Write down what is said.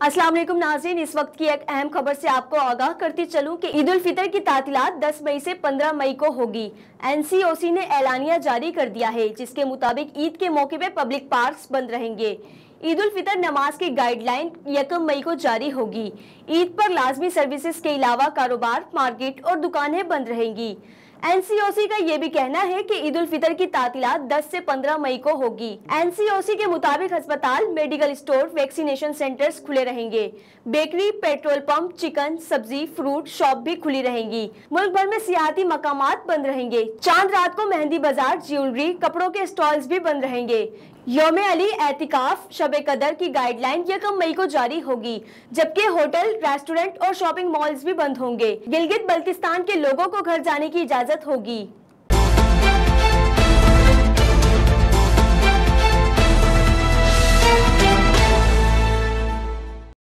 अस्सलाम वालेकुम नाज़रीन, इस वक्त की एक अहम खबर से आपको आगाह करती चलूं कि ईद उल फितर की तातीलात 10 मई से 15 मई को होगी। एनसीओसी ने एलानिया जारी कर दिया है, जिसके मुताबिक ईद के मौके पे पब्लिक पार्क्स बंद रहेंगे। ईद उल फितर नमाज की गाइडलाइन 1 मई को जारी होगी। ईद पर लाजमी सर्विसेज के अलावा कारोबार, मार्केट और दुकानें बंद रहेंगी। एनसीओसी का ये भी कहना है कि ईद उल फितर की तातीलात 10 से 15 मई को होगी। एनसीओसी के मुताबिक अस्पताल, मेडिकल स्टोर, वैक्सीनेशन सेंटर्स खुले रहेंगे। बेकरी, पेट्रोल पंप, चिकन, सब्जी, फ्रूट शॉप भी खुली रहेंगी। मुल्क भर में सियाहती मकामात बंद रहेंगे। चांद रात को मेहंदी बाजार, ज्वेलरी, कपड़ों के स्टॉल्स भी बंद रहेंगे। यौम अली, एतिकाफ, शबे कदर की गाइडलाइन 1 मई को जारी होगी, जबकि होटल, रेस्टोरेंट और शॉपिंग मॉल्स भी बंद होंगे। गिलगित बल्तिस्तान के लोगों को घर जाने की इजाजत होगी।